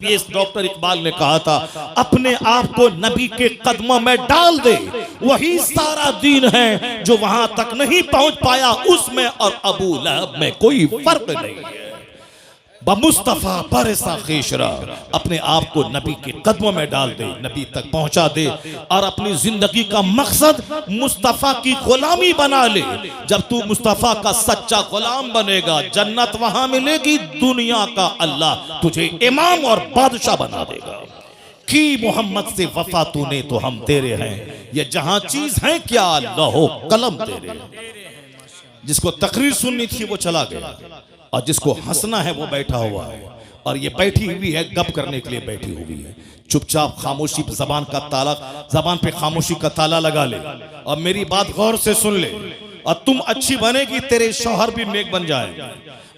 दरपेश डॉक्टर इकबाल ने कहा था, अपने आप को नबी के कदमों में डाल दे, वही सारा दीन है जो वहां तक नहीं पहुंच पाया, उसमें और अबू लहब में कोई फर्क नहीं है। बमुस्तफा बरसा खीशरा, अपने आप को नबी के कदमों में डाल दे, नबी तक पहुंचा दे और अपनी जिंदगी का मकसद मुस्तफा की गुलामी बना ले। जब तू मुस्तफा का सच्चा गुलाम बनेगा, जन्नत वहां मिलेगी, दुनिया का अल्लाह तुझे इमाम और बादशाह बना देगा। कि मोहम्मद से वफा तूने तो हम तेरे हैं, ये जहां चीज है क्या लहो कलम तेरे। जिसको तकरीर सुननी थी वो चला गया, और जिसको हंसना है वो बैठा हुआ है, और ये बैठी हुई है गप करने के लिए बैठी हुई है। चुपचाप खामोशी, जबान का ताला, जबान पे खामोशी का ताला लगा ले और मेरी बात गौर से सुन ले। और तुम अच्छी बनेगी, तेरे शौहर भी नेक बन जाएंगे,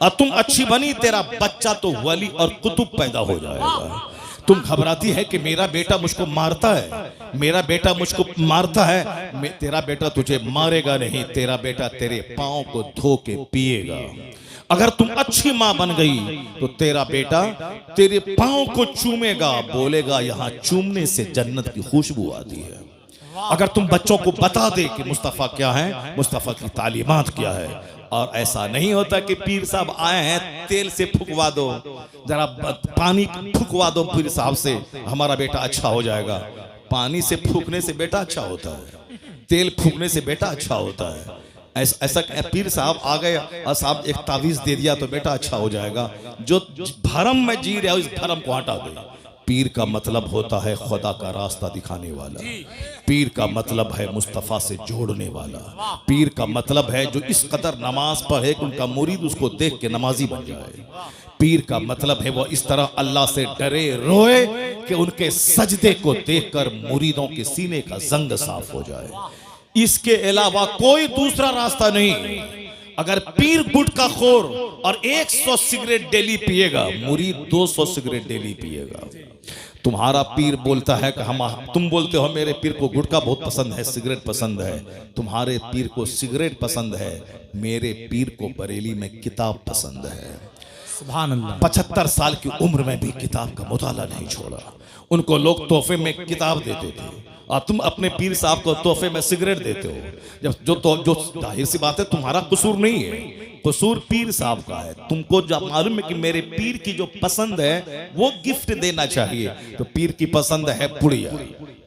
और तुम अच्छी बनी, तेरा बच्चा तो वली और कुतुब पैदा हो जाएगा। तुम घबराती है कि मेरा बेटा मुझको मारता है, मेरा बेटा मुझको मारता है, तेरा बेटा तुझे मारेगा नहीं, तेरा बेटा तेरे पांव को धो के पिएगा। अगर तुम अच्छी मां बन गई तो तेरा बेटा तेरे पांव को चूमेगा, बोलेगा यहां चूमने से जन्नत की खुशबू आती है। अगर तुम बच्चों को बता दे कि मुस्तफा क्या है, मुस्तफा की तालीमात क्या है, और ऐसा नहीं होता कि पीर साहब आए हैं तेल से फुकवा दो, जरा पानी फुकवा दो पीर साहब से, हमारा बेटा अच्छा हो जाएगा। पानी से फूकने से बेटा अच्छा होता है, तेल फूकने से बेटा अच्छा होता है। ऐसा पीर साहब आ गए और साहब एक तावीज दे दिया तो बेटा अच्छा हो जाएगा। जो भरम में जी रहे हो इस भरम को हटा दो। पीर का मतलब होता है खुदा का रास्ता दिखाने वाला, पीर का मतलब है मुस्तफ़ा से जोड़ने वाला, पीर का मतलब है जो इस कदर नमाज पढ़े कि उनका मुरीद उसको देख के नमाजी बन जाए। पीर का मतलब है वो इस तरह अल्लाह से डरे रोए कि उनके सजदे को देखकर मुरीदों के सीने का जंग साफ हो जाए। इसके अलावा कोई दूसरा रास्ता नहीं। अगर पीर गुटखा खोर और 100 सिगरेट डेली पिएगा, मुरीद 200 सिगरेट डेली पिएगा। तुम्हारा पीर बोलता है कि तुम बोलते हो मेरे पीर को गुटखा बहुत पसंद है, सिगरेट पसंद है, तुम्हारे पीर को सिगरेट पसंद है, मेरे पीर को बरेली में किताब पसंद है। सुभान अल्लाह। 75 साल की उम्र में भी किताब का मुताला नहीं छोड़ा। उनको लोग तोहफे में किताब देते थे और तुम अपने पीर साहब को तोहफे में सिगरेट देते हो। जो जाहिर सी बात है तुम्हारा कसूर नहीं है, कसूर पीर साहब का है। तुमको जब मालूम है कि मेरे पीर की जो पसंद है वो गिफ्ट देना चाहिए, तो पीर की पसंद है पुड़िया,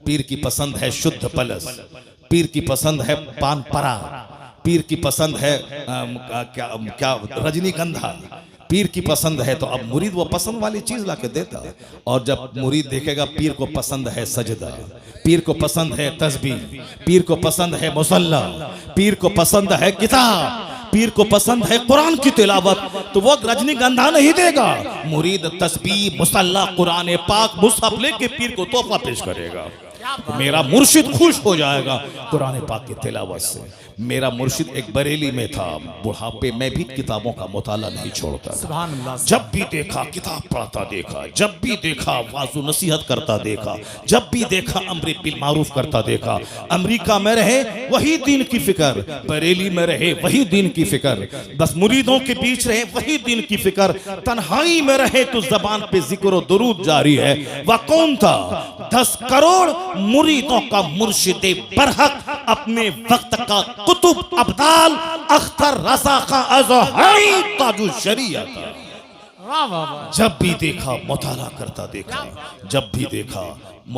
पीर की पसंद है शुद्ध पलस, पीर की पसंद है पान परा, पीर की पसंद है क्या रजनीगंधा, पीर की पसंद है। तो अब मुरीद वो पसंद वाली चीज लाके देता, और जब मुरीद देखेगा पीर को पसंद है सजदा, पीर को पसंद है तस्बीह, पीर को पसंद है मुसल्ला, पीर को पसंद है किताब, पीर को पसंद है कुरान की तिलावत, तो वो रजनीगंधा नहीं देगा। मुरीद तस्बीह, मुसल्ला, कुरान पाक, मुसहफ लेके पीर को तोहफा पेश करेगा। मेरा मुर्शिद खुश हो जाएगा कुरान पाक की तिलावत से। मेरा मुर्शिद एक बरेली में था, बुढ़ापे में भी किताबों का मुताला नहीं छोड़ता था। जब भी देखा किताब पढ़ता देखा, जब भी देखा वाजु नसीहत करता देखा, जब भी देखा अम्र बिल मारूफ करता देखा। अमेरिका में रहे वही दीन की फिक्र, बरेली में रहे वही दीन की फिक्र, बस मुरीदों के बीच रहे वही दीन की फिक्र, तन्हाई में रहे तो जबान पे जिक्र और दुरूद जारी है। वह कौन था? 10 करोड़ मुरीदों का मुर्शिदे बरहक, अपने वक्त का कुतुब अब्दाल, अख्तर रज़ा का अज़हरी ताजु शरीयत। जब भी देखा मुताला करता देखा, जब भी देखा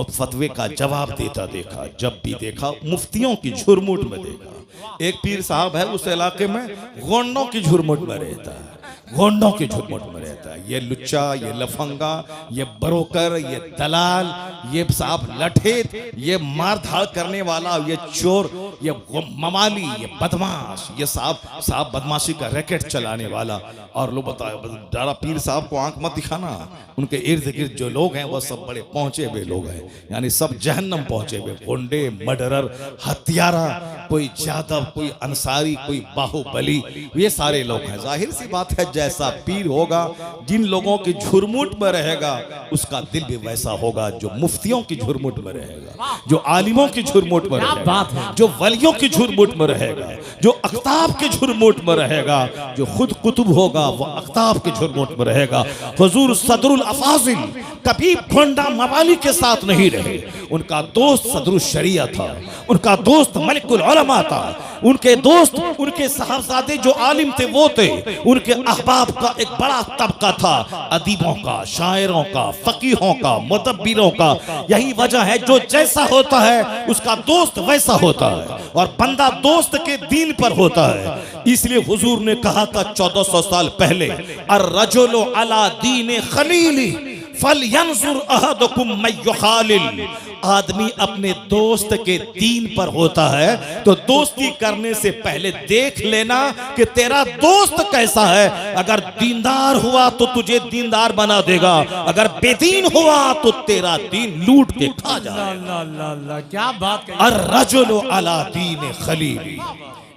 फतवे का जवाब देता देखा, जब भी देखा मुफ्तियों की झुरमुट में देखा। एक पीर साहब है उस इलाके में, गोंडों की झुरमुट में रहता है, गोंडों की झुरमुट में रहता है। ये लुच्चा, ये लफंगा, ये बरोकर, ये दलाल, ये साहब लठेत, ये मारधाड़ करने वाला, ये चोर, ये ममाली, ये बदमाश, ये साहब बदमाशी का रैकेट चलाने वाला। और लोग बताओ दारा पीर साहब को आंख मत दिखाना, उनके इर्द गिर्द जो लोग हैं वो सब बड़े पहुंचे हुए लोग हैं, यानी सब जहन्नम पहुंचे हुए, गुंडे, मर्डरर, हत्यारा, कोई जादव, कोई अंसारी, कोई बाहुबली, ये सारे लोग हैं। जाहिर सी बात है जैसा पीर होगा, जिन लोगों की झुरमुट में रहेगा उसका दिल भी वैसा होगा जो मुफ्तियों की झुरमुट में रहेगा, जो आलिमों की झुरमुट में रहेगा, जो वलियों की झुरमुट में रहेगा, जो अख्ताब के झुरमुट में रहेगा, जो खुद कुतुब होगा वो अख्ताब के झुरमुट में रहेगा। हुजूर सदरुल अफाजिल कभी भोंडा मवाली के साथ नहीं रहे। उनका दोस्त सदरुल शरिया था, उनका दोस्त मलिकुल उलमा था, उनके दोस्त उनके साहबजादे जो आलिम थे वो थे, उनके अहबाब का एक बड़ा तबका था, अदीबों का, शायरों का, फकीहों का, मुदब्बिरों का। यही वजह है जो जैसा होता है उसका दोस्त वैसा होता है, और बंदा दोस्त के दीन पर होता है। इसलिए हुजूर ने कहा था 1400 साल पहले, अर्रजुलु अला दीन खलीली फलयंजुर अहदुकुम मय्युखालिल। आदमी अपने दोस्त के दीन पर होता है, तो दोस्ती करने से पहले देख लेना कि तेरा दोस्त कैसा है। अगर दीनदार हुआ तो तुझे दीनदार बना देगा, अगर बेदीन हुआ तो तेरा दीन लूट के खा जाएगा। क्या बात है। अर्रजुलु अला दीन Khalili,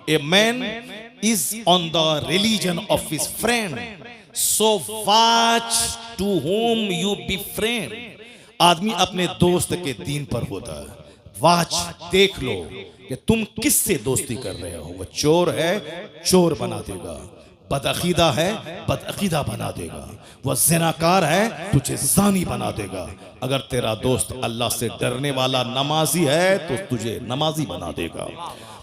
a man is on the religion of his friend, so watch to whom you befriend। आदमी अपने दोस्त के दीन पर होता है। वाच, देख लो कि तुम किससे दोस्ती कर रहे हो। वो चोर है, चोर बना देगा, बदअकीदा है, बदअकीदा बना देगा, वह ज़िनाकार है, तुझे ज़ानी बना देगा। अगर तेरा दोस्त अल्लाह से डरने वाला नमाजी है तो तुझे नमाजी बना देगा,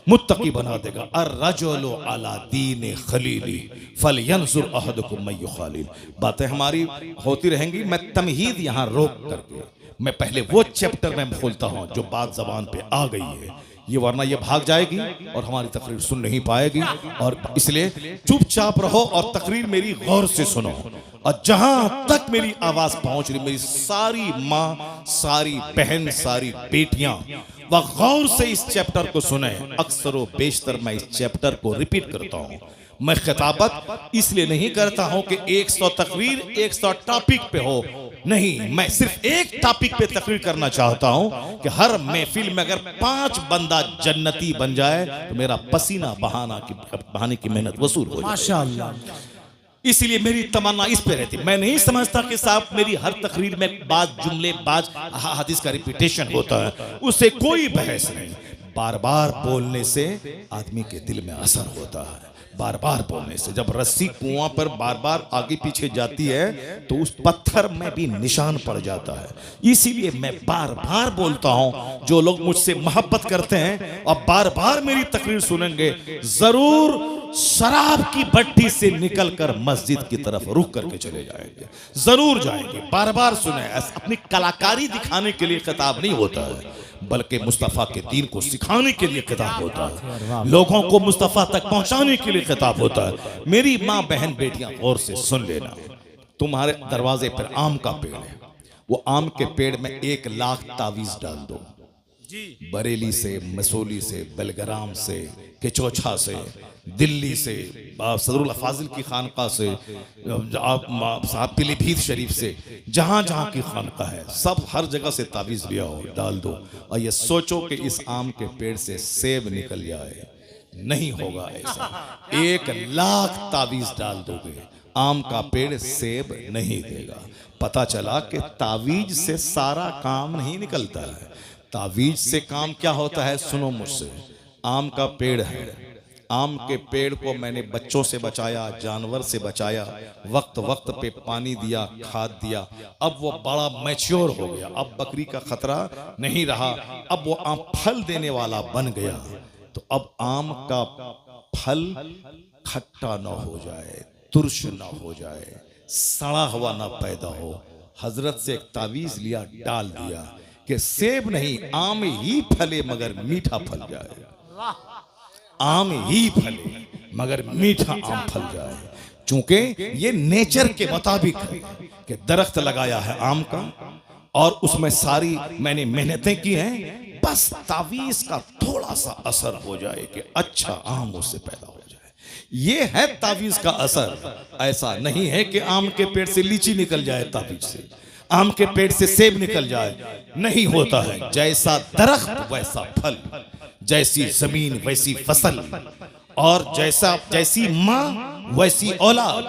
मुत्तकी बना देगा। अर्रजुलु अला दीन खलीली फलयंजुर अहदुकुम मय्युखालिल। बातें हमारी होती रहेंगी। मैं तमहीद यहाँ रोक करके मैं पहले वो चैप्टर में खोलता हूँ जो बात जबान पे आ गई है, ये वरना ये भाग जाएगी और हमारी तकरीर सुन नहीं पाएगी। और इसलिए चुपचाप रहो और तकरीर मेरी गौर से सुनो। और जहां तक मेरी आवाज पहुंच रही, मेरी सारी माँ, सारी बहन, सारी बेटियां वह गौर से इस चैप्टर को सुने। अक्सर व बेशतर मैं इस चैप्टर को रिपीट करता हूं। मैं खिताबत इसलिए नहीं करता हूं कि 100 तकरीर 100 टॉपिक पे हो, नहीं, मैं सिर्फ एक टॉपिक पे तकरीर करना चाहता हूं कि हर महफिल में अगर 5 बंदा जन्नती बन जाए तो मेरा पसीना बहाने की मेहनत वसूल हो जाए। माशाअल्लाह। इसलिए मेरी तमन्ना इस पे रहती। मैं नहीं समझता कि साहब मेरी हर तकरीर में बात जुमले, बात हदीस का रिपीटेशन होता है, उससे कोई बहस नहीं। बार बार बोलने से आदमी के दिल में असर होता है। बार बार बोलने से, जब रस्सी कुआं पर बार बार आगे पीछे जाती है तो उस पत्थर में भी निशान पड़ जाता है। इसीलिए मैं बार बार बोलता हूं, जो लोग मुझसे मोहब्बत करते हैं और बार बार मेरी तकरीर सुनेंगे, जरूर शराब की भट्टी से निकलकर मस्जिद की तरफ रुक करके चले जाएंगे, जरूर जाएंगे। बार बार सुने। अपनी कलाकारी दिखाने के लिए खिताब नहीं होता है, बल्कि मुस्तफ़ा के दीन को सिखाने के लिए खिताब होता है, लोगों को मुस्तफ़ा तक पहुंचाने के लिए खिताब होता है। मेरी माँ, बहन, बेटियां गौर से सुन लेना। तुम्हारे दरवाजे पर आम का पेड़ है, वो आम के पेड़ में 1 लाख तावीज डाल दो। बरेली से, मसूली से, बेलग्राम से, केचोछा से, दिल्ली से, सदरुल अफाजिल की खानका से, आप पीलीभीत शरीफ से, जहाँ जहाँ की खानका है, सब हर जगह से तावीज़ लिया हो, डाल दो। और ये सोचो कि इस आम के पेड़ से सेब निकल जाए। नहीं होगा ऐसा। 1 लाख तावीज़ डाल दोगे, आम का पेड़ सेब नहीं देगा। पता चला कि तावीज से सारा काम नहीं निकलता है। तावीज से काम क्या होता है, सुनो मुझसे। आम का पेड़ है, आम के पेड़ को मैंने बच्चों से बचाया, जानवर से बचाया, वक्त वक्त पे पानी दिया, खाद दिया। अब वो बड़ा मैच्योर हो गया, अब बकरी का खतरा नहीं रहा, अब वो आम फल देने वाला बन गया। तो अब आम का फल खट्टा ना हो जाए, तुर्श ना हो जाए, सड़ा हुआ ना पैदा हो। हजरत से एक तावीज लिया, डाल दिया कि सेब नहीं, आम ही फले मगर मीठा फल जाए। आम ही फले मगर मीठा आम फल जाए। चूंकि ये नेचर के मुताबिक है कि दरख्त लगाया है आम का और उसमें सारी मैंने मेहनतें की हैं, बस तावीज का थोड़ा सा असर हो जाए कि अच्छा आम उससे पैदा हो जाए। ये है तावीज का असर। ऐसा नहीं है कि आम के पेड़ से लीची निकल जाए, तावीज से आम के पेड़ से सेब निकल जाए, नहीं होता है। जैसा दरख्त वैसा फल, जैसी जमीन वैसी फसल, और जैसी माँ वैसी औलाद।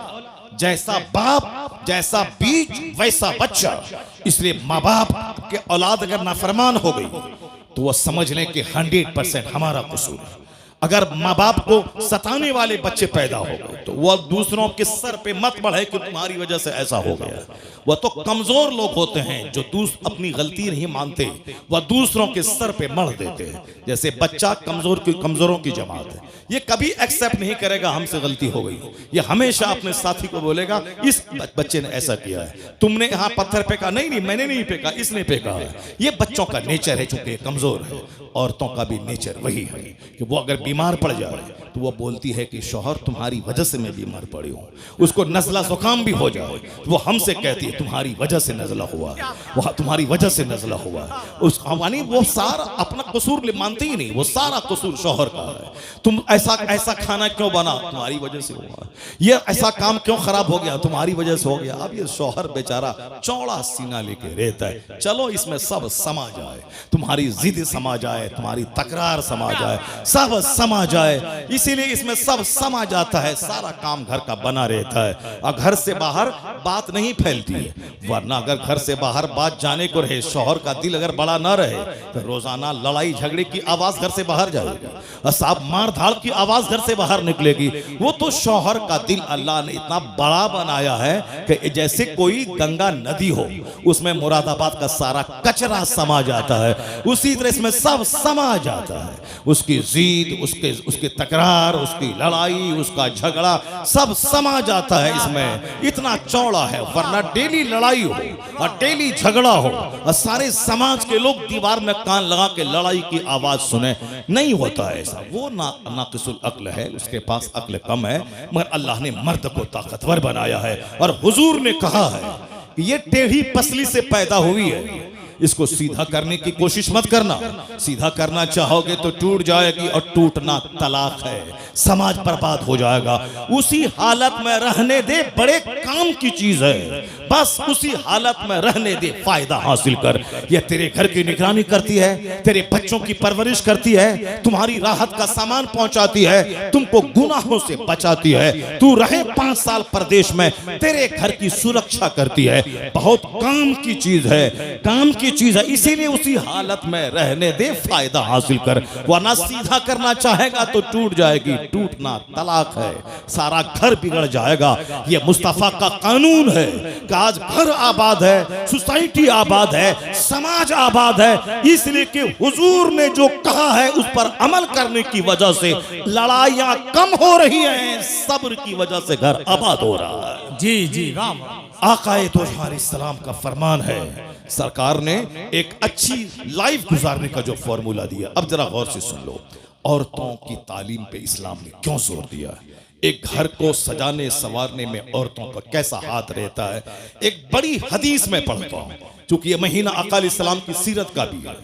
जैसा बाप जैसा बीज वैसा बच्चा। इसलिए माँ बाप के औलाद अगर नाफरमान हो गई तो वह समझ लें कि 100% हमारा कसूर है। अगर माँ बाप को सताने वाले बच्चे पैदा हो गए तो वह दूसरों के सर पे मत बढ़े कि तुम्हारी वजह से ऐसा हो गया। वह तो कमजोर लोग होते हैं जो अपनी गलती नहीं मानते, वह दूसरों के सर पे मढ़ देते हैं। जैसे बच्चा कमजोरों की जमात है, ये कभी एक्सेप्ट नहीं करेगा हमसे गलती हो गई। ये हमेशा अपने साथी को बोलेगा इस बच्चे ने ऐसा किया है, तुमने यहाँ पत्थर फेंका, नहीं नहीं मैंने नहीं फेंका, इसने फेंका है। ये बच्चों का नेचर है, चूंकि कमजोर है। औरतों का भी नेचर वही है कि वो अगर बीमार पड़ जाए तो वो बोलती है कि शौहर तुम्हारी वजह से मैं बीमार पड़ी हूँ। उसको नज़ला जुकाम भी हो जाए वो हमसे कहती है तुम्हारी वजह से नज़ला हुआ, वह तुम्हारी वजह से नज़ला हुआ। उस यानी वो सारा अपना कसूर मानते ही नहीं, वो सारा कसूर शौहर का है। तुम ऐसा खाना क्यों बना, तुम्हारी वजह से हुआ। ये ऐसा काम क्यों खराब हो गया, तुम्हारी वजह से हो गया। अब ये शौहर बेचारा चौड़ा सीना लेके रहता है, चलो इसमें सब समा जाए, तुम्हारी जिद समा जाए, तुम्हारी तकरार समा जाए, सब समा जाए। इसीलिए इसमें सब समा जाता है, सारा काम घर का बना रहता है और घर से बाहर बात नहीं फैलती है। वरना अगर घर से बाहर बात जाने को रहे, शौहर का दिल अगर बड़ा ना रहे तो रोजाना लड़ाई झगड़े की आवाज घर से बाहर जाएगी और साहब मार धाड़ की आवाज घर से बाहर निकलेगी। वो तो शौहर का दिल अल्लाह ने इतना बड़ा बनाया है कि जैसे कोई गंगा नदी हो, उसमें मुरादाबाद का सारा कचरा समा जाता है, उसी तरह इसमें सब समा जाता है। उसकी जीद, उसके तकरार, उसकी लड़ाई, उसका झगड़ा सब समा जाता है इसमें। इतना चौड़ा है, वरना डेली लड़ाई हो और डेली झगड़ा हो और सारे समाज के लोग दीवार में कान लगा के लड़ाई की आवाज सुने, नहीं होता है ऐसा। वो नाकिसुल अक्ल है, उसके पास अक्ल कम है, मगर अल्लाह ने मर्द को ताकतवर बनाया है। और हुजूर ने कहा है कि ये टेढ़ी पसली से पैदा हुई है, इसको सीधा करने की कोशिश मत करना। सीधा करना चाहोगे तो टूट जाएगी और टूटना तलाक है, समाज बर्बाद हो जाएगा। उसी हालत में रहने दे, बड़े काम की चीज है, बस उसी हालत में रहने दे, फायदा हासिल कर। यह तेरे घर की निगरानी करती है, तेरे बच्चों की परवरिश करती है, तुम्हारी राहत का सामान पहुंचाती है, तुमको गुनाहों से बचाती है। तू रहे 5 साल परदेश में, तेरे घर की सुरक्षा करती है। बहुत काम की चीज है, काम की चीज है, इसीलिए उसी हालत में रहने दे, फायदा हासिल कर। वरना सीधा करना चाहेगा तो टूट जाएगी, टूटना तलाक है, सारा घर बिगड़ जाएगा। यह मुस्तफा का कानून है कि आज घर आबाद है, सोसाइटी आबाद है, समाज आबाद है, इसलिए कि हुजूर ने जो कहा है उस पर अमल करने की वजह से लड़ाइयां कम हो रही हैं, सब्र की वजह से घर आबाद हो रहा है। जी जी राम। आकाए तोहार इस्लाम का फरमान है, सरकार ने एक अच्छी लाइफ गुजारने का जो फॉर्मूला दिया, अब जरा गौर से सुन लो। औरतों की तालीम पे इस्लाम ने क्यों जोर दिया, एक घर को सजाने संवारने में औरतों का कैसा हाथ रहता है। एक बड़ी हदीस में पढ़ता हूं, क्योंकि यह महीना आका अलैहिस्सलाम की सीरत का भी है।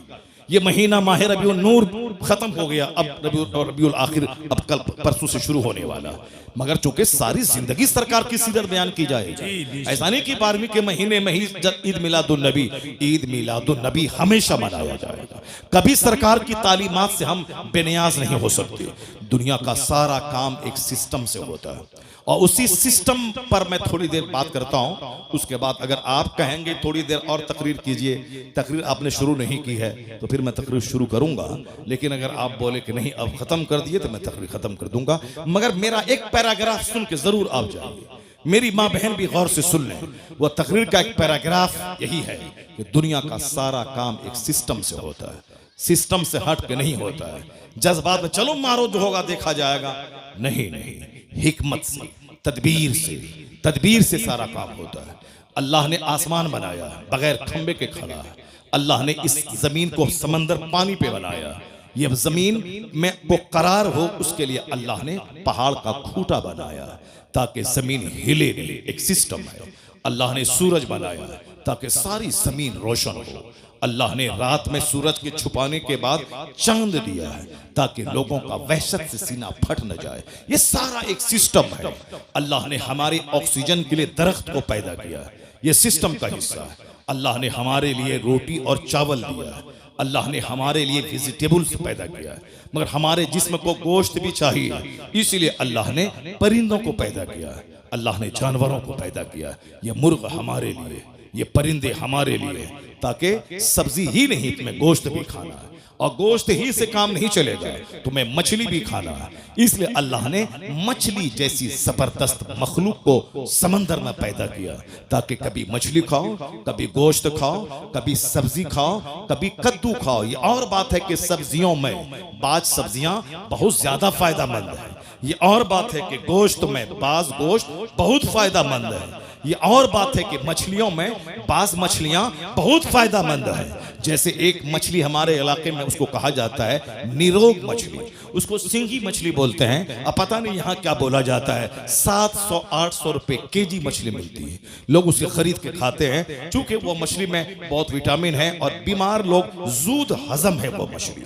ये महीना माह रबीउल नूर खत्म हो गया, अब रबीउल आखिर अब कल परसों से शुरू होने वाला, मगर चूंकि सारी जिंदगी सरकार की सीरत बयान की जाएगी। ऐसा नहीं कि 12वीं के महीने में ही ईद मिलादुन नबी हमेशा मनाया जाएगा। कभी सरकार की तालीमात से हम बेनियाज नहीं हो सकते। दुनिया का सारा काम एक सिस्टम से होता है और उसी सिस्टम पर मैं थोड़ी देर बात करता हूं। उसके बाद अगर आप कहेंगे थोड़ी देर और तकरीर कीजिए, तकरीर आपने शुरू नहीं की है तो फिर मैं तकरीर शुरू करूंगा, लेकिन अगर आप बोले कि नहीं अब खत्म कर दिए तो मैं तकरीर खत्म कर दूंगा। मगर मेरा एक पैराग्राफ सुन के जरूर आप जाइए, मेरी माँ बहन भी गौर से सुन लें। वह तकरीर का एक पैराग्राफ यही है कि दुनिया का सारा काम एक सिस्टम से होता है, सिस्टम से हट के नहीं होता है। जज्बात में चलो मारो जो होगा देखा जाएगा, नहीं नहीं, हिकमत से, तदबीर से सारा काम होता है। अल्लाह ने आसमान बनाया बगैर खंबे के खड़ा है। अल्लाह ने इस जमीन को समंदर पानी पे बनाया, ये जमीन में को करार हो उसके लिए अल्लाह ने पहाड़ का खूंटा बनाया ताकि जमीन हिले नहीं, एक सिस्टम है। अल्लाह ने सूरज बनाया ताकि सारी जमीन रोशन हो। अल्लाह ने रात में सूरज के छुपाने के बाद चांद दिया है ताकि लोगों का वहशत से सीना फट न जाए। ये सारा एक सिस्टम है। अल्लाह ने हमारे ऑक्सीजन के लिए दरख्त को पैदा किया है, ये सिस्टम का हिस्सा है। अल्लाह ने हमारे लिए रोटी और चावल दिया है। अल्लाह ने हमारे लिए वेजिटेबल्स पैदा किया है, मगर हमारे जिस्म को गोश्त भी चाहिए, इसीलिए अल्लाह ने परिंदों को पैदा किया है। अल्लाह ने जानवरों को पैदा किया, ये मुर्ग हमारे लिए, ये परिंदे हमारे लिए, ताकि सब्जी ही नहीं तुम्हें गोश्त भी खाना है, और गोश्त ही से काम नहीं चलेगा, तुम्हें मछली भी खाना है। इसलिए अल्लाह ने मछली जैसी जबरदस्त मखलूक को समंदर में पैदा किया, ताकि कभी मछली खाओ, कभी गोश्त खाओ, कभी सब्जी खाओ, कभी कद्दू खाओ। ये और बात है कि सब्जियों में बाज सब्जियां बहुत ज्यादा फायदेमंद है, ये और बात है कि गोश्त में बाज गोश्त बहुत फायदेमंद है, ये और बात है कि मछलियों में बाज मछलियां बहुत फायदेमंद है। जैसे एक मछली हमारे इलाके में उसको कहा जाता है निरोग मछली, उसको सिंगी मछली बोलते हैं। अब पता नहीं यहाँ क्या बोला जाता है, 700-800 रुपए केजी मछली मिलती है, लोग उसे खरीद के खाते हैं, चूंकि वो मछली में बहुत विटामिन है और बीमार लोग जूद हजम है वो मछली।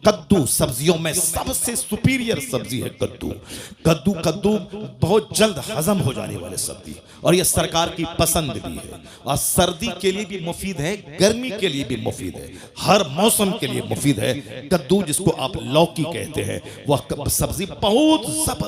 कद्दू सब्जियों में सबसे सुपीरियर सब्जी है कद्दू। कद्दू कद्दू बहुत जल्द हजम हो जाने वाले सब्जी, और ये सरकार की पसंद भी है, और सर्दी के लिए भी मुफीद है, गर्मी के लिए भी मुफीद है, हर मौसम के लिए मुफीद है। कद्दू जिसको आप लौकी कहते हैं, वह सब्जी बहुत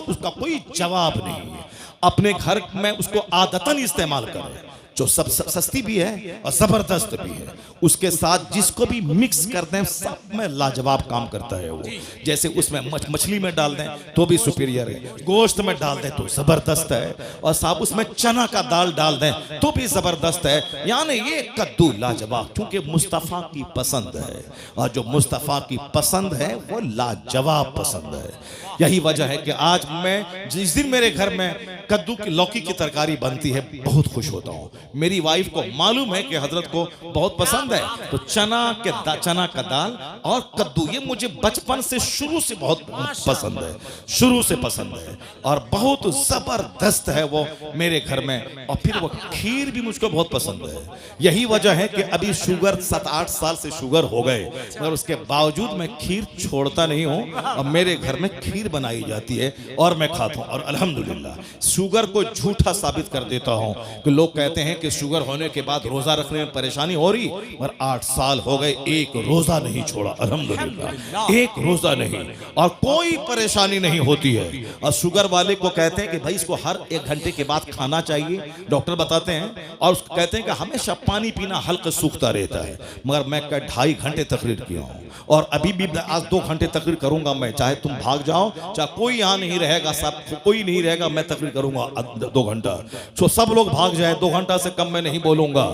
उसका कोई जवाब नहीं है। अपने घर में उसको आदतन इस्तेमाल करें, जो सब सस्ती भी है और जबरदस्त भी है। उसके साथ जिसको भी मिक्स कर दें सब में लाजवाब काम करता है वो। जैसे उसमें मछली में डाल दें तो भी सुपीरियर है, गोश्त में डाल दें तो जबरदस्त है, और साहब उसमें चना का दाल डाल दें तो भी जबरदस्त है। यानी ये कद्दू लाजवाब, क्योंकि मुस्तफ़ा की पसंद है, और जो मुस्तफ़ा की पसंद है वो लाजवाब पसंद है। यही वजह है कि आज मैं जिस दिन मेरे घर में कद्दू की लौकी की तरकारी बनती है बहुत खुश होता हूँ। मेरी वाइफ को मालूम है कि हजरत को बहुत पसंद है, तो चना का दाल और कद्दू ये मुझे बचपन से शुरू से बहुत पसंद है, शुरू से पसंद है, और बहुत जबरदस्त है वो मेरे घर में। और फिर वो खीर भी मुझको बहुत पसंद है। यही वजह है कि अभी शुगर 7-8 साल से शुगर हो गए, मगर उसके बावजूद मैं खीर छोड़ता नहीं हूँ, और मेरे घर में खीर बनाई जाती है और मैं खाता हूँ। और अल्हम्दुलिल्लाह शुगर को झूठा साबित कर देता हूँ कि लोग कहते हैं कि शुगर होने के बाद रोजा रखने में परेशानी हो रही, पर 8 साल हो गए एक रोजा नहीं छोड़ा, अल्हम्दुलिल्लाह एक रोजा नहीं, और कोई परेशानी नहीं होती है। और शुगर वाले को कहते हैं कि भाई इसको हर 1 घंटे के बाद खाना चाहिए, डॉक्टर बताते हैं, और कहते हैं कि हमेशा पानी पीना हल्का सूखता रहता है। मगर मैं 2.5 घंटे तकरीर किया हूँ, और अभी भी आज 2 घंटे तकरीर करूंगा मैं, चाहे तुम भाग जाओ, चाहे कोई यहाँ नहीं रहेगा, सब कोई नहीं रहेगा, मैं तकरीर करूंगा 2 घंटा। तो सब लोग भाग जाए, 2 घंटा से कम मैं नहीं बोलूंगा।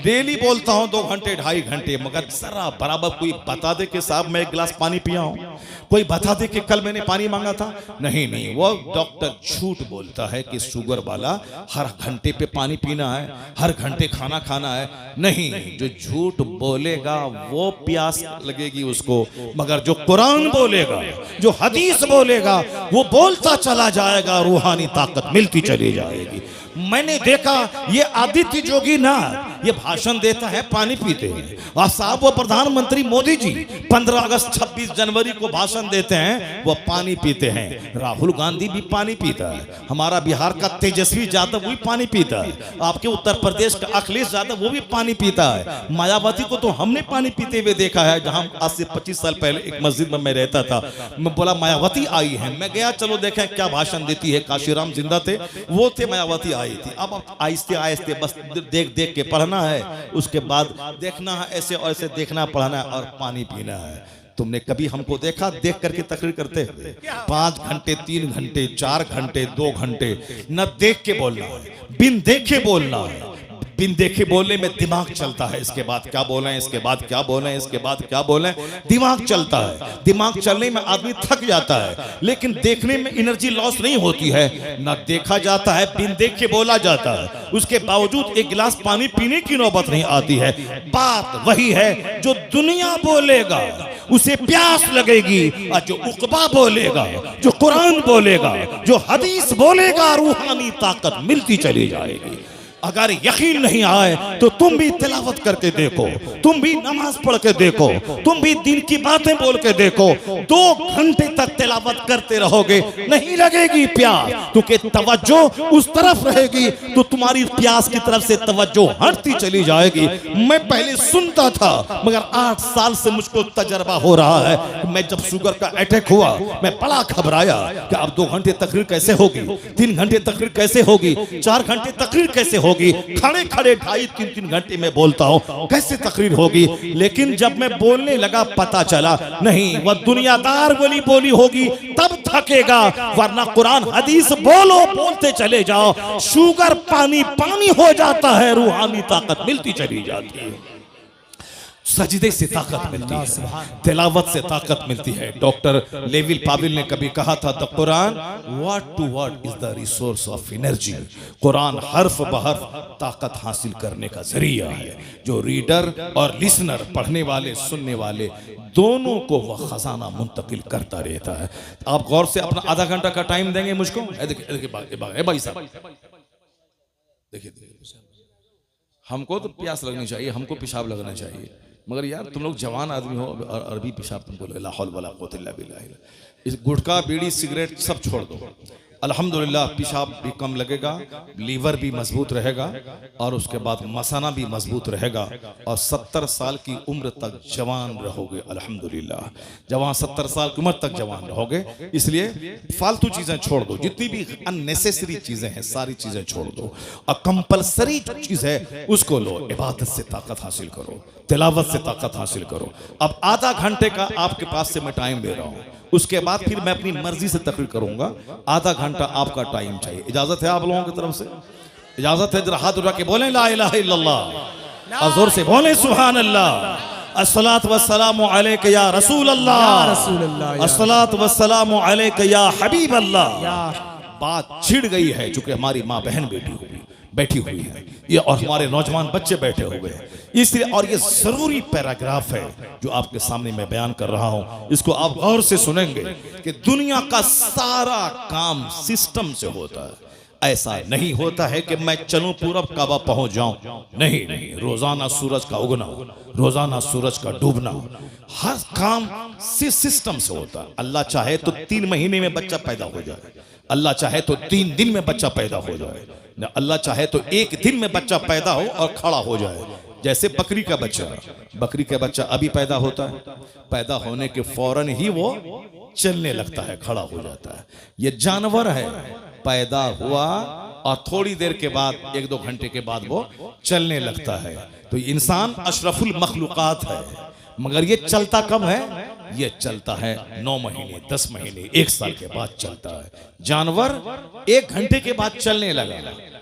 डेली बोलता हूँ 2 घंटे 2.5 घंटे, मगर जरा बराबर कोई बता दे कि साहब मैं 1 गिलास पानी पिया हूँ, कोई बता दे कि कल मैंने पानी मांगा था। नहीं, वो डॉक्टर झूठ बोलता है कि शुगर वाला हर घंटे पे पानी पीना है, हर घंटे खाना खाना है। नहीं, जो झूठ बोलेगा वो प्यास लगेगी उसको, मगर जो कुरान बोलेगा, जो हदीस बोलेगा, वो बोलता चला जाएगा, रूहानी ताकत मिलती चली जाएगी। मैंने देखा ये आदित्य जोगी ना ये भाषण देता है, पानी पीते हैं, और साहब वो प्रधानमंत्री मोदी जी 15 अगस्त 26 जनवरी को भाषण देते हैं, वो पानी पीते हैं। राहुल गांधी भी पानी पीता है, हमारा बिहार का तेजस्वी यादव वो भी पानी पीता है, आपके उत्तर प्रदेश का अखिलेश यादव वो भी पानी पीता है। मायावती को तो हमने पानी पीते हुए देखा है। जहां आज से 25 साल पहले एक मस्जिद में मैं रहता था, मैं बोला मायावती आई है, मैं गया चलो देखें क्या भाषण देती है। काशीराम जिंदा थे, वो थे, मायावती आई थी। अब आहिस्ते आहिस्ते बस देख देख के पढ़ना है, उसके बाद देखना है, ऐसे और ऐसे देखना पढ़ना है, और पानी पीना है। तुमने कभी हमको देखा देख करके तकरीर करते हुए? 5 घंटे 3 घंटे 4 घंटे 2 घंटे न देख के बोलना है, बिन देखे बोलना है। बिन देखे बोलने में दिमाग चलता है, इसके बाद क्या बोलें, इसके बाद क्या बोलें, इसके बाद क्या बोलें, दिमाग चलता है। दिमाग चलने में आदमी थक जाता है, लेकिन देखने में एनर्जी लॉस नहीं होती है। ना देखा जाता है, बिन देखे बोला जाता है, उसके बावजूद 1 गिलास पानी पीने की नौबत नहीं आती है। बात वही है, जो दुनिया बोलेगा उसे प्यास लगेगी, और जो उकबा बोलेगा, जो कुरान बोलेगा, जो हदीस बोलेगा, रूहानी ताकत मिलती चली जाएगी। अगर यकीन नहीं आए तो तुम भी तिलावत करके देखो, तुम भी नमाज पढ़ के देखो, तुम भी दिन की बातें बोल के देखो। 2 घंटे तक तिलावत करते रहोगे, नहीं लगेगी प्यास, क्योंकि तवज्जो उस तरफ रहेगी तो तुम्हारी प्यास की तरफ से तवज्जो हटती चली जाएगी। मैं पहले सुनता था, मगर 8 साल से मुझको तजर्बा हो रहा है। मैं जब शुगर का अटैक हुआ, मैं बड़ा घबराया कि अब 2 घंटे तकरीर कैसे होगी, 3 घंटे तकरीर कैसे होगी, 4 घंटे तकरीर कैसे होगी, खड़े खड़े 2.5-3 घंटे में बोलता हूं, कैसे तकरीर होगी। लेकिन जब मैं बोलने लगा पता चला नहीं, वह दुनियादार बोली बोली होगी तब थकेगा, वरना कुरान हदीस बोलो, बोलते चले जाओ, शुगर पानी पानी हो जाता है, रूहानी ताकत मिलती चली जाती है, सजदे से ताकत मिलती है, तिलावत से ताकत मिलती है। डॉक्टर लेविल पाविल ने कभी कहा था, the Quran word to word is the resource of energy. Quran हर्फ बहर्फ ताकत हासिल करने का जरिया है। जो रीडर और लिसनर, पढ़ने वाले सुनने वाले, दोनों को वह खजाना मुंतकिल करता रहता है। आप गौर से अपना आधा घंटा का टाइम देंगे मुझको। देखिए भाई साहब, देखिए हमको तो प्यास लगनी चाहिए, हमको पेशाब लगना चाहिए, मगर यार तुम लोग जवान आदमी हो और अरबी पेशाब तुमको ला हौल वला कुव्वत इल्ला बिल्लाह। इस गुटखा बीड़ी सिगरेट सब छोड़ दो, अल्हम्दुलिल्लाह पेशाब भी कम लगेगा, लीवर भी मजबूत रहेगा और उसके बाद मसाना भी मजबूत रहेगा और 70 साल की उम्र तक जवान रहोगे अल्हम्दुलिल्लाह। जवान 70 साल की उम्र तक जवान रहोगे। इसलिए फालतू चीजें छोड़ दो, जितनी भी अननेसेसरी चीजें हैं सारी चीजें छोड़ दो और कंपलसरी जो चीज है उसको लो। इबादत से ताकत हासिल करो, तिलावत से ताकत हासिल करो। अब आधा घंटे का आपके पास से मैं टाइम दे रहा हूँ, उसके बाद फिर मैं अपनी मर्जी से तकरीर करूंगा। आधा घंटा आपका टाइम चाहिए। इजाजत है आप लोगों की तरफ से? इजाजत है? जरा हाथ उठा के बोलें ला इलाहा इल्लल्लाह और जोर से बोलें सुभान अल्लाह। अस्सलात वस्सलामु अलैका या रसूल अल्लाह, अस्सलात वस्सलामु अलैका या हबीब अल्लाह। बात छिड़ गई है, चूंकि हमारी माँ बहन बैठी हुई है ये, और हमारे नौजवान बच्चे बैठे हुए हैं, इसलिए। और ये जरूरी पैराग्राफ है जो आपके सामने मैं बयान कर रहा हूं, इसको आप गौर से सुनेंगे कि दुनिया का सारा काम सिस्टम से होता है। ऐसा नहीं होता है कि मैं चलूं पूरब काबा पहुंच जाऊं, नहीं नहीं। रोजाना सूरज का उगना, रोजाना सूरज का डूबना, हर काम सिस्टम से होता है। अल्लाह चाहे तो 3 महीने में बच्चा पैदा हो जाए, अल्लाह चाहे तो 3 दिन में बच्चा पैदा हो जाए, अल्लाह चाहे तो 1 दिन में बच्चा पैदा हो और खड़ा हो जाए। जैसे बकरी का बच्चा अभी पैदा होता है, पैदा होने के फौरन ही वो चलने लगता है, खड़ा हो जाता है। ये जानवर है, पैदा हुआ और थोड़ी देर के बाद 1-2 घंटे के बाद वो चलने लगता है। तो इंसान अशरफुल मखलूकात है, मगर ये चलता कब है? ये चलता है 9 महीने, 10 महीने, 1 साल के बाद चलता है। जानवर 1 घंटे के बाद चलने लगा।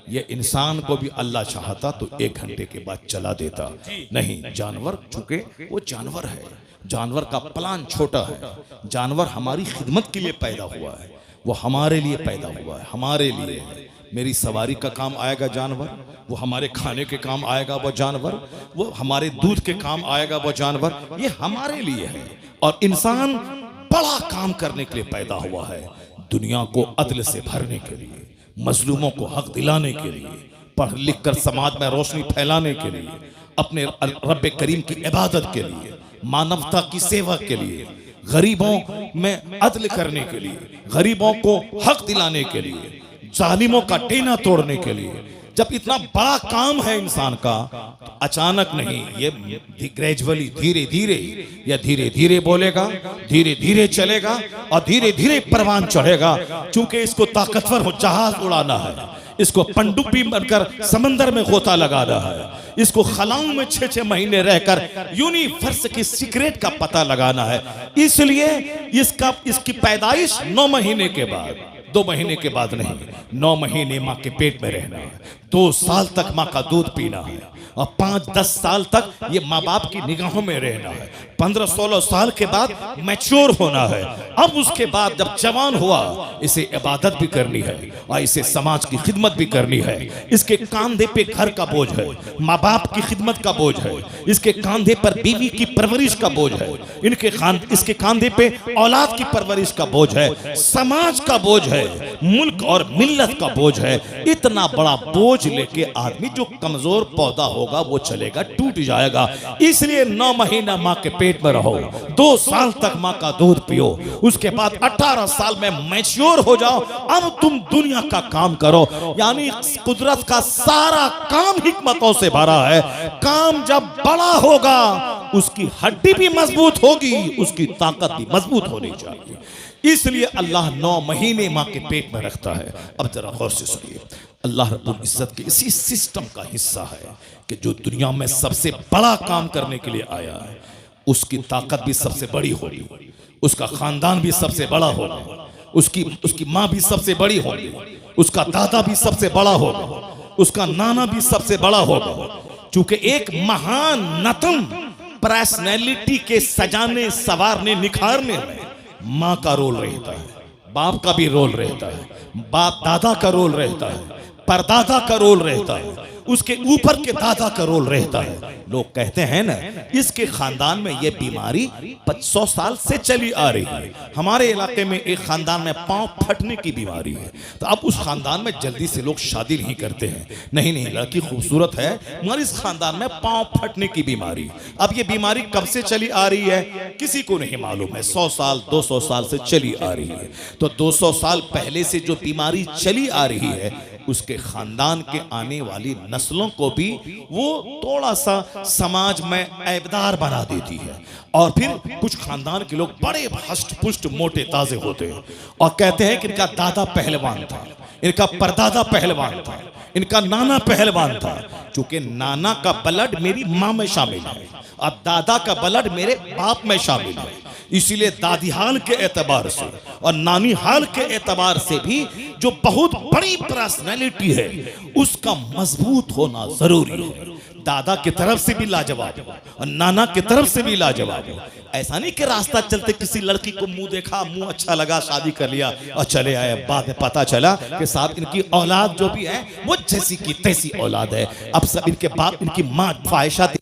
ये इंसान को भी अल्लाह चाहता तो 1 घंटे के बाद चला देता, नहीं। जानवर चूंकि वो जानवर है, जानवर का प्लान छोटा है। जानवर हमारी खिदमत के लिए पैदा हुआ है, वो हमारे लिए पैदा हुआ है, हमारे लिए है। मेरी सवारी का काम आएगा जानवर, वो हमारे खाने के काम आएगा वो जानवर, वो हमारे दूध के काम आएगा वो जानवर, ये हमारे लिए है। और इंसान बड़ा काम करने के लिए पैदा हुआ है, दुनिया को अदल से भरने के लिए, मजलूमों को हक दिलाने के लिए, पढ़ लिख कर समाज में रोशनी फैलाने के लिए, अपने रब्बे करीम की इबादत के लिए, मानवता की सेवा के लिए, गरीबों में अदल करने के लिए, गरीबों को हक दिलाने के लिए, जालिमों का टेना तोड़ने के लिए। जब इतना बड़ा काम है इंसान का, तो अचानक नहीं, ये ग्रेजुअली, धीरे धीरे, या धीरे धीरे बोलेगा, धीरे धीरे चलेगा और धीरे धीरे परवान चढ़ेगा। चूंकि इसको ताकतवर हो जहाज उड़ाना है, इसको पनडुब्बी बनकर समंदर में गोता लगाना है, इसको खलाओं में 6-6 महीने रहकर यूनिवर्स की सीक्रेट का पता लगाना है। इसलिए इसकी पैदाइश 9 महीने के बाद, 2 महीने के बाद नहीं, 9 महीने माँ के पेट में रहना है, 2 साल तक माँ का दूध पीना है और 5-10 साल तक ये माँ बाप की निगाहों में रहना है। 15-16 साल के बाद मैच्योर होना है। अब उसके बाद जब जवान हुआ, इसे इबादत भी करनी है और इसे समाज की खिदमत भी करनी है। इसके कांधे पे घर का बोझ है, माँ बाप की खिदमत का बोझ है, इसके कांधे पर बीवी की परवरिश का बोझ है, इसके कांधे पे औलाद की परवरिश का बोझ है, समाज का बोझ है, मुल्क और मिल्लत का बोझ है। इतना बड़ा बोझ बोझ लेके आदमी, जो कमजोर पौधा होगा वो चलेगा, टूट जाएगा। इसलिए 9 महीना माँ के पेट में रहो, 2 साल तक माँ का दूध पियो, उसके बाद 18 साल में मैच्योर हो जाओ, अब तुम दुनिया का काम करो। यानी कुदरत का सारा काम हिकमतों से भरा है। काम जब बड़ा होगा उसकी हड्डी भी मजबूत होगी, उसकी ताकत भी मजबूत होनी चाहिए। इसलिए अल्लाह 9 महीने माँ के पेट में रखता है। अब जरा गौर से सुनिए, अल्लाह रब्बुल इज्जत के इसी सिस्टम का हिस्सा है कि जो दुनिया में सबसे बड़ा काम करने के लिए आया है उसकी ताकत भी सबसे बड़ी होगी, उसका खानदान भी सबसे बड़ा होगा, उसकी माँ भी सबसे बड़ी होगी, उसका दादा भी सबसे बड़ा होगा, उसका नाना भी सबसे बड़ा होगा। चूंकि एक महान नतन पर्सनैलिटी के सजाने, संवारने, निखारने में माँ का रोल रहता है, बाप का भी रोल रहता है, बाप दादा का रोल रहता है, परदादा का रोल रहता है, उसके ऊपर के दादा का रोल रहता है। लोग कहते हैं ना, इसके खानदान में यह बीमारी 100 साल से चली आ रही है। हमारे इलाके में एक खानदान में पांव फटने की बीमारी है, तो अब उस खानदान में जल्दी से लोग शादी नहीं करते हैं। नहीं, लड़की खूबसूरत है मगर इस खानदान में पांव फटने की बीमारी। अब ये बीमारी कब से चली आ रही है किसी को नहीं मालूम है। 100 साल 200 साल से चली आ रही है। तो 200 साल पहले से जो बीमारी चली आ रही है उसके खानदान के आने वाली नस्लों को भी वो थोड़ा सा समाज में ऐबदार बना देती है। और फिर कुछ खानदान के लोग बड़े हष्ट पुष्ट मोटे ताजे होते हैं और कहते हैं कि इनका दादा पहलवान था, इनका परदादा पहलवान था, इनका नाना पहलवान था। क्योंकि नाना का ब्लड मेरी माँ में शामिल है और दादा का ब्लड मेरे बाप में शामिल है, इसीलिए दादी हाल के एतबार से और नानी हाल के एतबार से भी जो बहुत बड़ी पर्सनैलिटी है उसका मजबूत होना जरूरी है। दादा की तरफ से भी लाजवाब और नाना की तरफ से भी लाजवाब। ऐसा नहीं कि रास्ता चलते किसी लड़की को मुंह देखा, मुंह अच्छा लगा, शादी कर लिया और चले आए। बाद में पता चला कि साहब इनकी औलाद जो भी है वो जैसी की तैसी औलाद है। अब सब इनके बाप, इनकी माँ ख्वाहिशात